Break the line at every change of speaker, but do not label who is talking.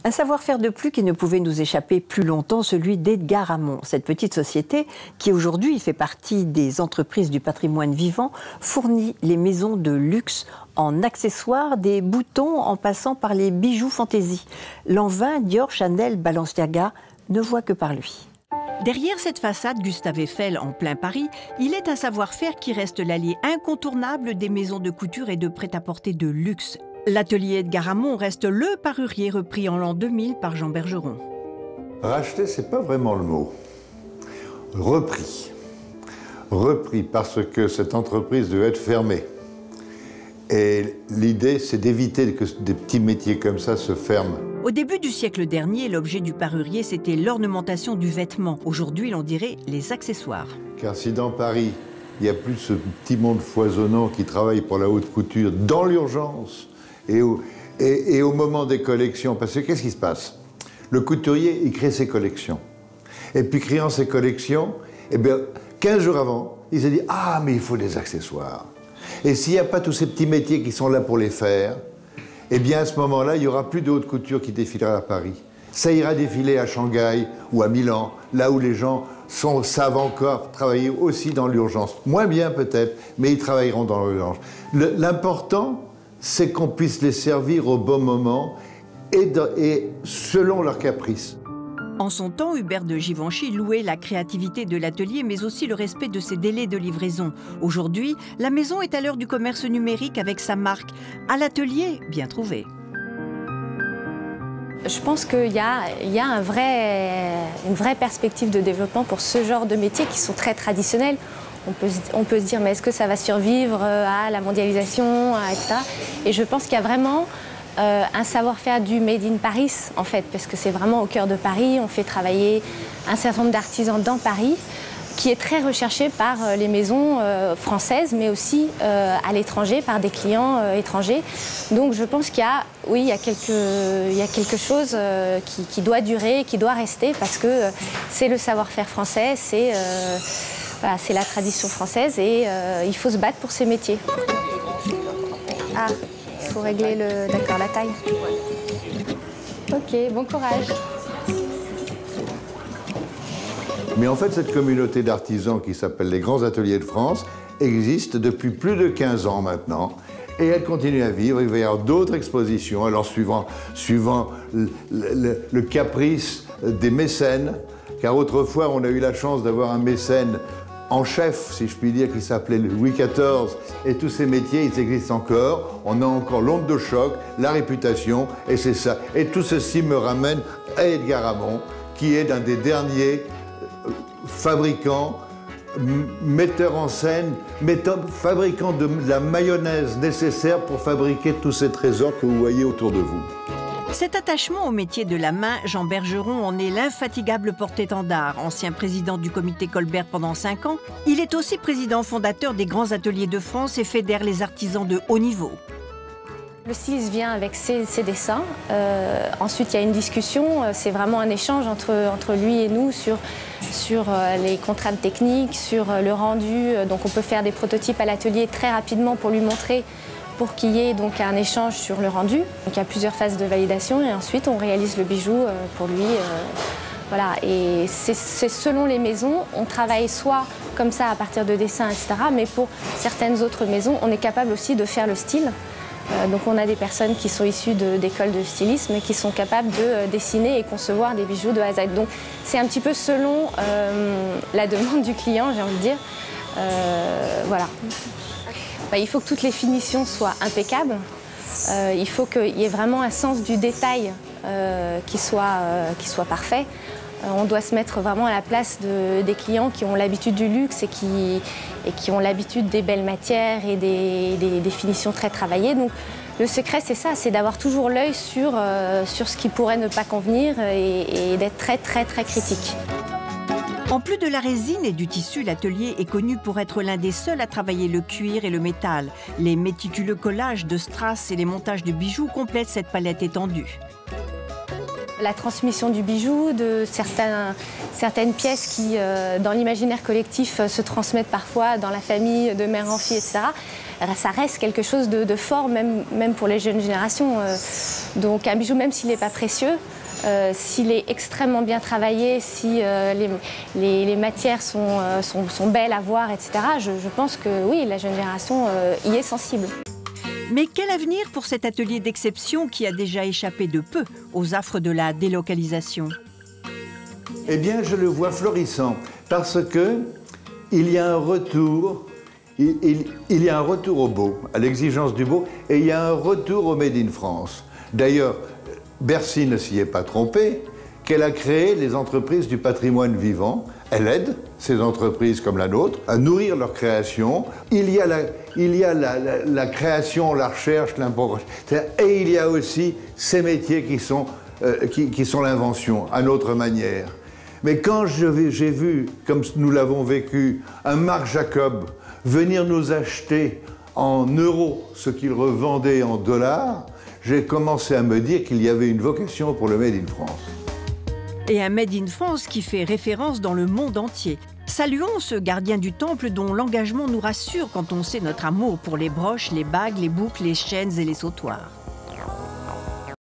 Un savoir-faire de plus qui ne pouvait nous échapper plus longtemps, celui d'Edgar Amont. Cette petite société, qui aujourd'hui fait partie des entreprises du patrimoine vivant, fournit les maisons de luxe en accessoires, des boutons en passant par les bijoux fantaisie. Lanvin, Dior, Chanel, Balenciaga ne voit que par lui. Derrière cette façade Gustave Eiffel en plein Paris, il est un savoir-faire qui reste l'allié incontournable des maisons de couture et de prêt-à-porter de luxe. L'atelier Edgar Amont reste le parurier repris en l'an 2000 par Jean Bergeron.
Racheter, c'est pas vraiment le mot. Repris. Repris parce que cette entreprise devait être fermée. Et l'idée, c'est d'éviter que des petits métiers comme ça se ferment.
Au début du siècle dernier, l'objet du parurier, c'était l'ornementation du vêtement. Aujourd'hui, l'on dirait les accessoires.
Car si dans Paris, il n'y a plus ce petit monde foisonnant qui travaille pour la haute couture dans l'urgence, et au moment des collections, parce que qu'est-ce qui se passe? Le couturier, il crée ses collections. Et puis, créant ses collections, eh bien, 15 jours avant, il s'est dit « Ah, mais il faut des accessoires ». Et s'il n'y a pas tous ces petits métiers qui sont là pour les faire, eh bien, à ce moment-là, il n'y aura plus de haute couture qui défilera à Paris. Ça ira défiler à Shanghai ou à Milan, là où les gens savent encore travailler aussi dans l'urgence. Moins bien peut-être, mais ils travailleront dans l'urgence. L'important, c'est qu'on puisse les servir au bon moment et selon leurs caprices.
En son temps, Hubert de Givenchy louait la créativité de l'atelier, mais aussi le respect de ses délais de livraison. Aujourd'hui, la maison est à l'heure du commerce numérique avec sa marque. À l'atelier, bien trouvé.
Je pense qu'il y a une vraie perspective de développement pour ce genre de métiers qui sont très traditionnels. On peut se dire, mais est-ce que ça va survivre à la mondialisation, etc. Et je pense qu'il y a vraiment un savoir-faire du Made in Paris, en fait, parce que c'est vraiment au cœur de Paris. On fait travailler un certain nombre d'artisans dans Paris, qui est très recherché par les maisons françaises, mais aussi à l'étranger, par des clients étrangers. Donc je pense qu'il y a, oui, il y a quelque chose qui doit durer, qui doit rester, parce que c'est le savoir-faire français, c'est voilà, la tradition française, et il faut se battre pour ces métiers. Ah, il faut régler la taille. Ok, bon courage.
Mais en fait, cette communauté d'artisans qui s'appelle les Grands Ateliers de France existe depuis plus de 15 ans maintenant. Et elle continue à vivre. Il va y avoir d'autres expositions, alors suivant le caprice des mécènes. Car autrefois, on a eu la chance d'avoir un mécène en chef, si je puis dire, qui s'appelait Louis XIV. Et tous ces métiers, ils existent encore. On a encore l'onde de choc, la réputation, et c'est ça. Et tout ceci me ramène à Edgar Amont, qui est l'un des derniers fabricants, metteurs en scène, fabricants de la mayonnaise nécessaire pour fabriquer tous ces trésors que vous voyez autour de vous.
Cet attachement au métier de la main, Jean Bergeron en est l'infatigable porte-étendard. Ancien président du comité Colbert pendant 5 ans, il est aussi président fondateur des Grands Ateliers de France et fédère les artisans de haut niveau.
Le styliste vient avec ses dessins. Ensuite, il y a une discussion. C'est vraiment un échange entre lui et nous sur les contraintes techniques, sur le rendu. Donc on peut faire des prototypes à l'atelier très rapidement pour lui montrer, pour qu'il y ait donc un échange sur le rendu. Donc il y a plusieurs phases de validation et ensuite on réalise le bijou pour lui. Voilà. Et c'est selon les maisons. On travaille soit comme ça à partir de dessins, etc. Mais pour certaines autres maisons, on est capable aussi de faire le style. Donc on a des personnes qui sont issues d'écoles de stylisme et qui sont capables de dessiner et concevoir des bijoux de A à Z. Donc c'est un petit peu selon la demande du client, j'ai envie de dire. Voilà. Il faut que toutes les finitions soient impeccables. Il faut qu'il y ait vraiment un sens du détail qui soit parfait. On doit se mettre vraiment à la place des clients qui ont l'habitude du luxe et qui ont l'habitude des belles matières et des finitions très travaillées. Donc, le secret, c'est ça, c'est d'avoir toujours l'œil sur ce qui pourrait ne pas convenir et d'être très, très, très critique.
En plus de la résine et du tissu, l'atelier est connu pour être l'un des seuls à travailler le cuir et le métal. Les méticuleux collages de strass et les montages de bijoux complètent cette palette étendue.
La transmission du bijou, de certaines pièces qui, dans l'imaginaire collectif, se transmettent parfois dans la famille de mère en fille, etc. ça reste quelque chose de fort, même pour les jeunes générations. Donc un bijou, même s'il n'est pas précieux, s'il est extrêmement bien travaillé, si les matières sont belles à voir, etc., je pense que oui, la jeune génération y est sensible.
Mais quel avenir pour cet atelier d'exception qui a déjà échappé de peu aux affres de la délocalisation?
Eh bien, je le vois florissant, parce que il y a un retour, il y a un retour au beau, à l'exigence du beau, et il y a un retour au Made in France. D'ailleurs, Bercy ne s'y est pas trompé, qu'elle a créé les entreprises du patrimoine vivant. Elle aide ces entreprises comme la nôtre à nourrir leur création. Il y a la création, la recherche, l'importation, et il y a aussi ces métiers qui sont l'invention, à notre manière. Mais quand j'ai vu, comme nous l'avons vécu, un Marc Jacob venir nous acheter en euros ce qu'il revendait en dollars, j'ai commencé à me dire qu'il y avait une vocation pour le Made in France.
Et un Made in France qui fait référence dans le monde entier. Saluons ce gardien du temple dont l'engagement nous rassure quand on sait notre amour pour les broches, les bagues, les boucles, les chaînes et les sautoirs.